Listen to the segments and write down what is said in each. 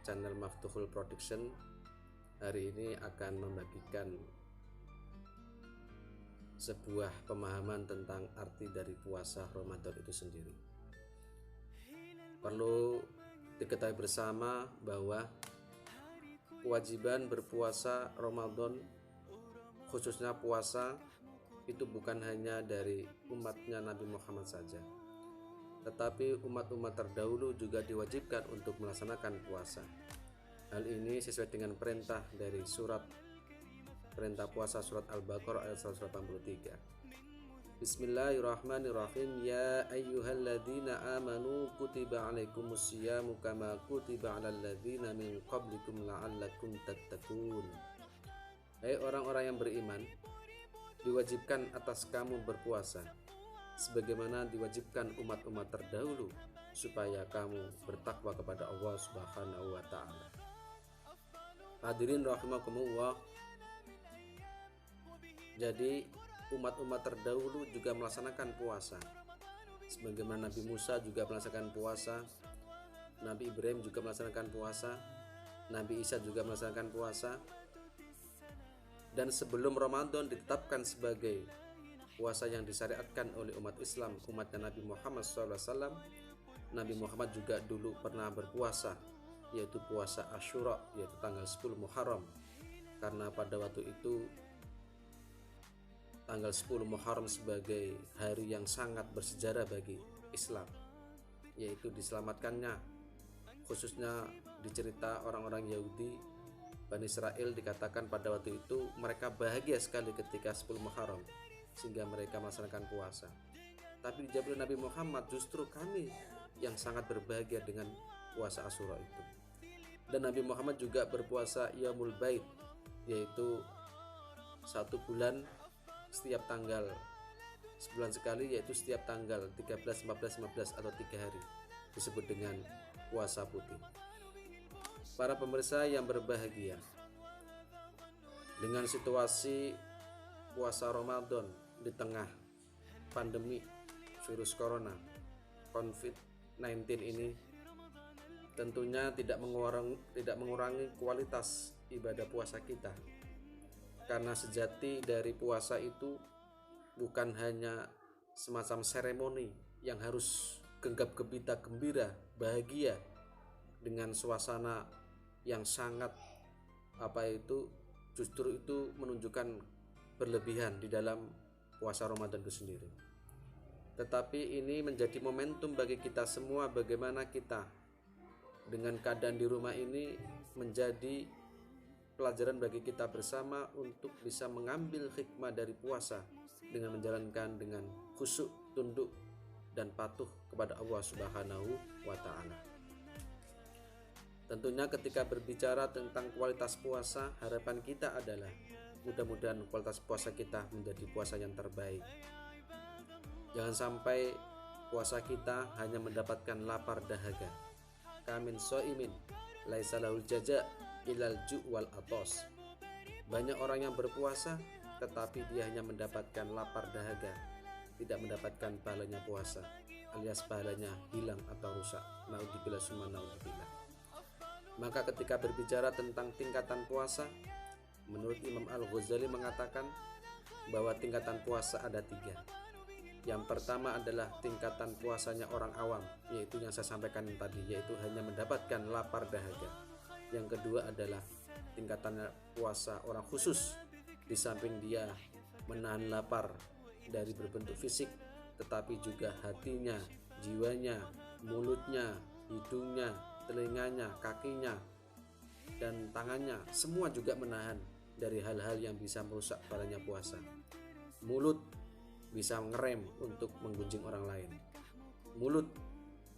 channel Maftuhul Production hari ini akan membagikan sebuah pemahaman tentang arti dari puasa Ramadan itu sendiri. Perlu diketahui bersama bahwa kewajiban berpuasa Ramadan, khususnya puasa, itu bukan hanya dari umatnya Nabi Muhammad saja, tetapi umat-umat terdahulu juga diwajibkan untuk melaksanakan puasa. Hal ini sesuai dengan perintah dari perintah puasa surat Al-Baqarah ayat 183. Bismillahirrahmanirrahim. Ya ayyuhalladzina amanu kutiba alaikumusyiyamu kama kutiba alal ladzina min qablikum la'allakum tattaqun. Hai orang-orang yang beriman, diwajibkan atas kamu berpuasa sebagaimana diwajibkan umat-umat terdahulu supaya kamu bertakwa kepada Allah Subhanahu wa taala. Hadirin rahimakumullah. Jadi umat-umat terdahulu juga melaksanakan puasa. Sebagaimana Nabi Musa juga melaksanakan puasa, Nabi Ibrahim juga melaksanakan puasa, Nabi Isa juga melaksanakan puasa. Dan sebelum Ramadan ditetapkan sebagai puasa yang disyariatkan oleh umat Islam, umatnya Nabi Muhammad SAW, Nabi Muhammad juga dulu pernah berpuasa, yaitu puasa Asyura, yaitu tanggal 10 Muharram. Karena pada waktu itu tanggal 10 Muharram sebagai hari yang sangat bersejarah bagi Islam, yaitu diselamatkannya, khususnya dicerita orang-orang Yahudi Bani Israel, dikatakan pada waktu itu mereka bahagia sekali ketika 10 Muharram sehingga mereka melaksanakan puasa. Tapi di zaman Nabi Muhammad justru kami yang sangat berbahagia dengan puasa Asyura itu. Dan Nabi Muhammad juga berpuasa Yaumul Bait, yaitu 1 bulan setiap tanggal sebulan sekali, yaitu setiap tanggal 13, 14, 15 atau 3 hari, disebut dengan puasa putih. Para pemirsa yang berbahagia, dengan situasi puasa Ramadan di tengah pandemi virus corona COVID-19 ini tentunya tidak mengurangi kualitas ibadah puasa kita, karena sejati dari puasa itu bukan hanya semacam seremoni yang harus gegap gempita gembira bahagia dengan suasana yang sangat justru itu menunjukkan berlebihan di dalam puasa Ramadan itu sendiri. Tetapi ini menjadi momentum bagi kita semua, bagaimana kita dengan keadaan di rumah ini menjadi pelajaran bagi kita bersama untuk bisa mengambil hikmah dari puasa dengan menjalankan dengan khusyuk, tunduk dan patuh kepada Allah Subhanahu wa taala. Tentunya ketika berbicara tentang kualitas puasa, harapan kita adalah mudah-mudahan kualitas puasa kita menjadi puasa yang terbaik. Jangan sampai puasa kita hanya mendapatkan lapar dahaga. Kamin so'imin laisa lahul jaza ilal ju' wal atos. Banyak orang yang berpuasa tetapi dia hanya mendapatkan lapar dahaga, tidak mendapatkan pahalanya puasa, alias pahalanya hilang atau rusak. Naudzubillah summa naudzubillah. Maka ketika berbicara tentang tingkatan puasa, menurut Imam Al-Ghazali mengatakan bahwa tingkatan puasa ada 3. Yang pertama adalah tingkatan puasanya orang awam, yaitu yang saya sampaikan tadi, yaitu hanya mendapatkan lapar dahaga. Yang kedua adalah tingkatan puasa orang khusus, di samping dia menahan lapar dari berbentuk fisik, tetapi juga hatinya, jiwanya, mulutnya, hidungnya, telinganya, kakinya, dan tangannya, semua juga menahan dari hal-hal yang bisa merusak pahalanya puasa. Mulut bisa ngerem untuk menggunjing orang lain. Mulut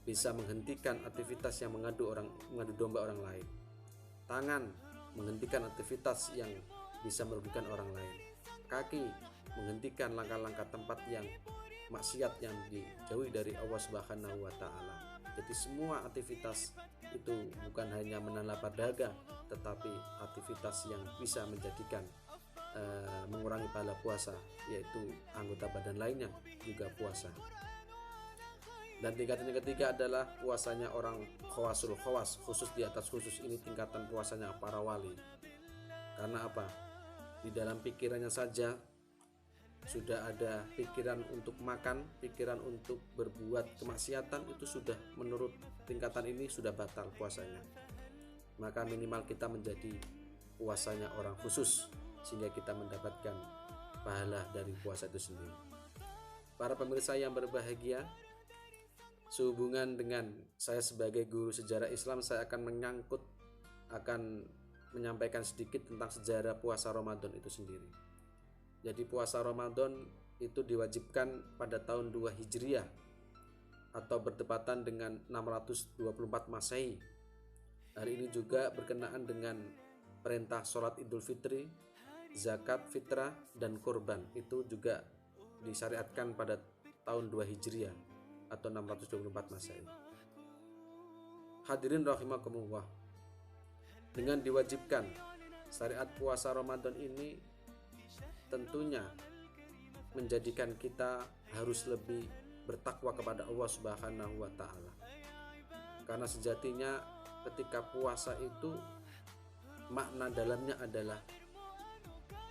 bisa menghentikan aktivitas yang mengadu domba orang lain. Tangan menghentikan aktivitas yang bisa merugikan orang lain. Kaki menghentikan langkah-langkah tempat yang maksiat yang dijauhi dari Allah Subhanahu wa taala. Jadi semua aktivitas itu bukan hanya menahan lapar dahaga, tetapi aktivitas yang bisa menjadikan mengurangi pahala puasa, yaitu anggota badan lainnya juga puasa. Dan tingkatan yang ketiga adalah puasanya orang khawasul khawas, khusus di atas khusus. Ini tingkatan puasanya para wali. Karena apa? Di dalam pikirannya saja sudah ada pikiran untuk makan, pikiran untuk berbuat kemaksiatan, itu sudah menurut tingkatan ini sudah batal puasanya. Maka minimal kita menjadi puasanya orang khusus sehingga kita mendapatkan pahala dari puasa itu sendiri. Para pemirsa yang berbahagia, sehubungan dengan saya sebagai guru sejarah Islam, saya akan menyampaikan sedikit tentang sejarah puasa Ramadan itu sendiri. Jadi puasa Ramadan itu diwajibkan pada tahun 2 Hijriah atau bertepatan dengan 624 Masehi. Hari ini juga berkenaan dengan perintah sholat Idul Fitri, zakat fitrah, dan kurban. Itu juga disyariatkan pada tahun 2 Hijriah atau 624 Masehi. Hadirin rahimakumullah, dengan diwajibkan syariat puasa Ramadan ini tentunya menjadikan kita harus lebih bertakwa kepada Allah Subhanahu wa taala. Karena sejatinya ketika puasa itu makna dalamnya adalah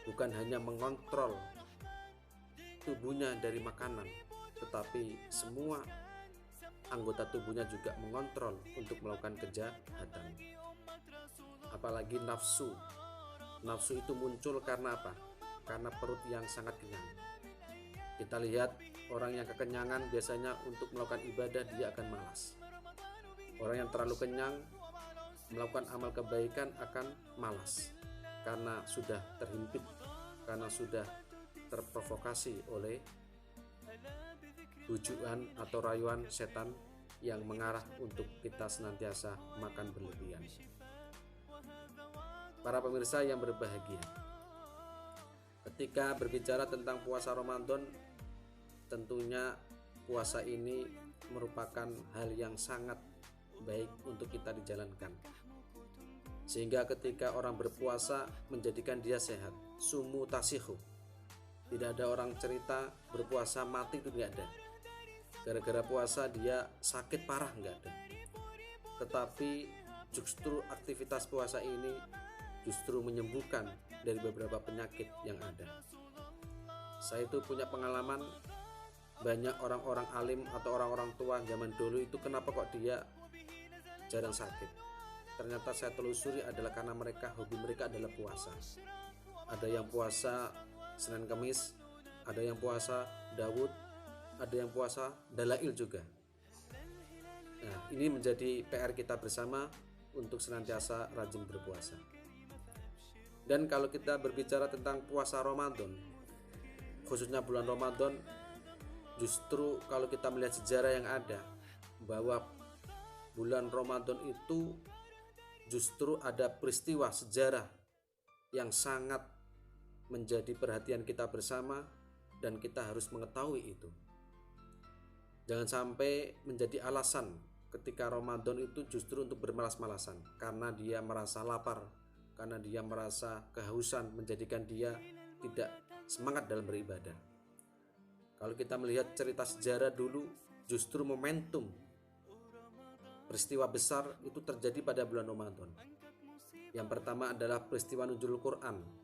bukan hanya mengontrol tubuhnya dari makanan, tetapi semua anggota tubuhnya juga mengontrol untuk melakukan kejahatan. Apalagi nafsu. Nafsu itu muncul karena apa? Karena perut yang sangat kenyang. Kita lihat orang yang kekenyangan biasanya untuk melakukan ibadah dia akan malas. Orang yang terlalu kenyang melakukan amal kebaikan akan malas karena sudah terhimpit, karena sudah terprovokasi oleh bujukan atau rayuan setan yang mengarah untuk kita senantiasa makan berlebihan. Para pemirsa yang berbahagia, ketika berbicara tentang puasa Ramadan, tentunya puasa ini merupakan hal yang sangat baik untuk kita dijalankan, sehingga ketika orang berpuasa menjadikan dia sehat. Sumu tasihu. Tidak ada orang cerita berpuasa mati, itu nggak ada. Gara-gara puasa dia sakit parah, nggak ada. Tetapi justru aktivitas puasa ini justru menyembuhkan dari beberapa penyakit yang ada. Saya itu punya pengalaman, banyak orang-orang alim atau orang-orang tua zaman dulu itu kenapa kok dia jarang sakit. Ternyata saya telusuri adalah karena hobi mereka adalah puasa. Ada yang puasa Senin Kamis, ada yang puasa Daud, ada yang puasa Dalail juga. Nah, ini menjadi PR kita bersama untuk senantiasa rajin berpuasa. Dan kalau kita berbicara tentang puasa Ramadan, khususnya bulan Ramadan, justru kalau kita melihat sejarah yang ada, bahwa bulan Ramadan itu justru ada peristiwa sejarah yang sangat menjadi perhatian kita bersama dan kita harus mengetahui itu. Jangan sampai menjadi alasan ketika Ramadan itu justru untuk bermalas-malasan karena dia merasa lapar, karena dia merasa kehausan, menjadikan dia tidak semangat dalam beribadah. Kalau kita melihat cerita sejarah dulu, justru momentum peristiwa besar itu terjadi pada bulan Ramadan. Yang pertama adalah peristiwa nuzulul Quran.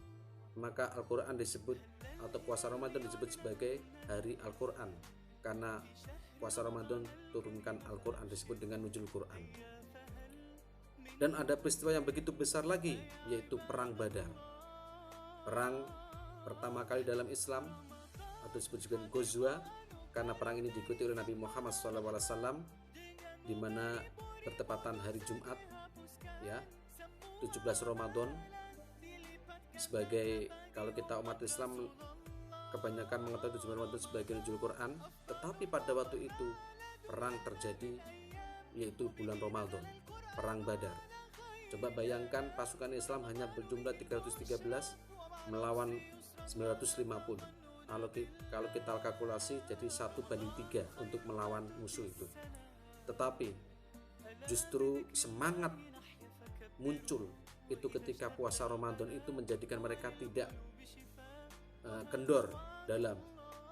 Maka Al-Quran disebut, atau puasa Ramadan disebut sebagai hari Al-Quran, karena puasa Ramadan turunkan Al-Quran disebut dengan nuzul Quran. Dan ada peristiwa yang begitu besar lagi, yaitu perang Badar. Perang pertama kali dalam Islam, atau disebut juga Ghazwa, karena perang ini diikuti oleh Nabi Muhammad SAW, di mana bertepatan hari Jumat, ya, 17 Ramadan. Sebagai, kalau kita umat Islam kebanyakan mengetahui 17 Ramadan sebagai nuzul Quran, tetapi pada waktu itu perang terjadi, yaitu bulan Ramadan, perang Badar. Coba bayangkan pasukan Islam hanya berjumlah 313 melawan 950. Kalau kita kalkulasi jadi 1:3 untuk melawan musuh itu. Tetapi justru semangat muncul itu ketika puasa Ramadan itu menjadikan mereka tidak kendor dalam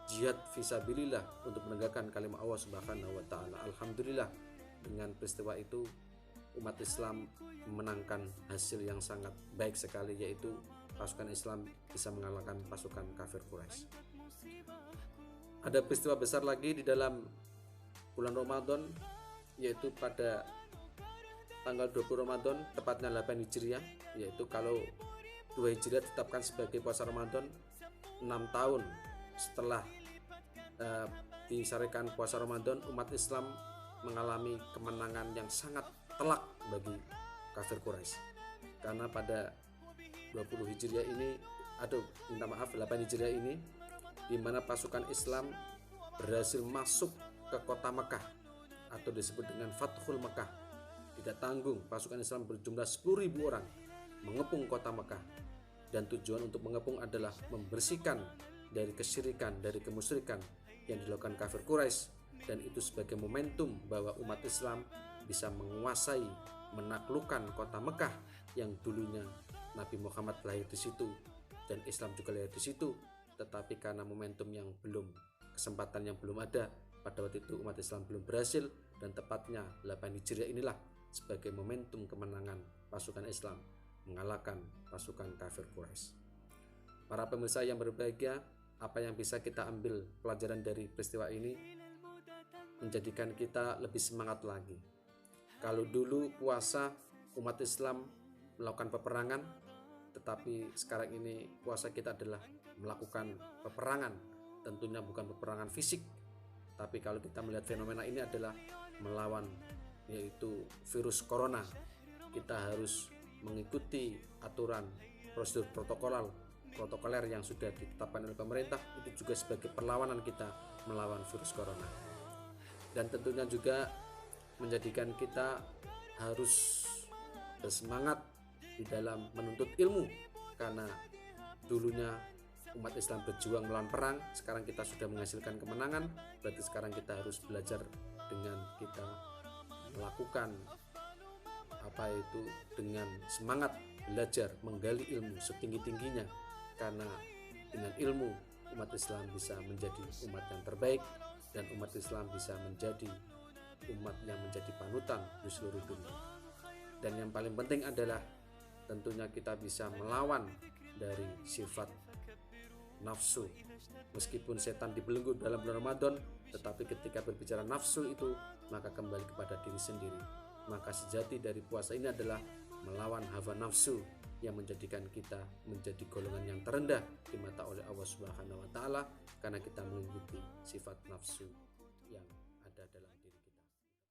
jihad fisabilillah untuk menegakkan kalimat Allah Subhanahu wa taala. Alhamdulillah, dengan peristiwa itu umat Islam memenangkan hasil yang sangat baik sekali, yaitu pasukan Islam bisa mengalahkan pasukan kafir Quraisy. Ada peristiwa besar lagi di dalam bulan Ramadan, yaitu pada tanggal 20 Ramadan, tepatnya 8 Hijriah, yaitu kalau 2 Hijriah ditetapkan sebagai puasa Ramadan 6 tahun setelah disyariatkan puasa Ramadan, umat Islam mengalami kemenangan yang sangat telak bagi kafir Quraisy. Karena pada 20 Hijriah ini, 8 Hijriah ini, di mana pasukan Islam berhasil masuk ke kota Mekah atau disebut dengan Fathul Mekah. Tidak tanggung, pasukan Islam berjumlah 10.000 orang mengepung kota Mekah, dan tujuan untuk mengepung adalah membersihkan dari kesyirikan, dari kemusyrikan yang dilakukan kafir Quraisy, dan itu sebagai momentum bahwa umat Islam bisa menguasai, menaklukkan kota Mekah yang dulunya Nabi Muhammad lahir di situ dan Islam juga lahir di situ, tetapi karena momentum yang belum, kesempatan yang belum ada, pada waktu itu umat Islam belum berhasil, dan tepatnya 8 Hijriah inilah sebagai momentum kemenangan pasukan Islam mengalahkan pasukan kafir Quraisy. Para pemirsa yang berbahagia, apa yang bisa kita ambil pelajaran dari peristiwa ini menjadikan kita lebih semangat lagi. Kalau dulu puasa umat Islam melakukan peperangan, tetapi sekarang ini puasa kita adalah melakukan peperangan, tentunya bukan peperangan fisik, tapi kalau kita melihat fenomena ini adalah melawan, yaitu virus corona. Kita harus mengikuti aturan prosedur protokoler yang sudah ditetapkan oleh pemerintah, itu juga sebagai perlawanan kita melawan virus corona. Dan tentunya juga menjadikan kita harus bersemangat di dalam menuntut ilmu, karena dulunya umat Islam berjuang melawan perang, sekarang kita sudah menghasilkan kemenangan, berarti sekarang kita harus belajar dengan kita melakukan dengan semangat belajar, menggali ilmu setinggi-tingginya, karena dengan ilmu umat Islam bisa menjadi umat yang terbaik, dan umat Islam bisa menjadi umat yang menjadi panutan di seluruh dunia. Dan yang paling penting adalah tentunya kita bisa melawan dari sifat nafsu. Meskipun setan dibelenggu dalam bulan Ramadan, tetapi ketika berbicara nafsu itu, maka kembali kepada diri sendiri. Maka sejati dari puasa ini adalah melawan hawa nafsu yang menjadikan kita menjadi golongan yang terendah di mata oleh Allah Subhanahu wa taala, karena kita mengikuti sifat nafsu yang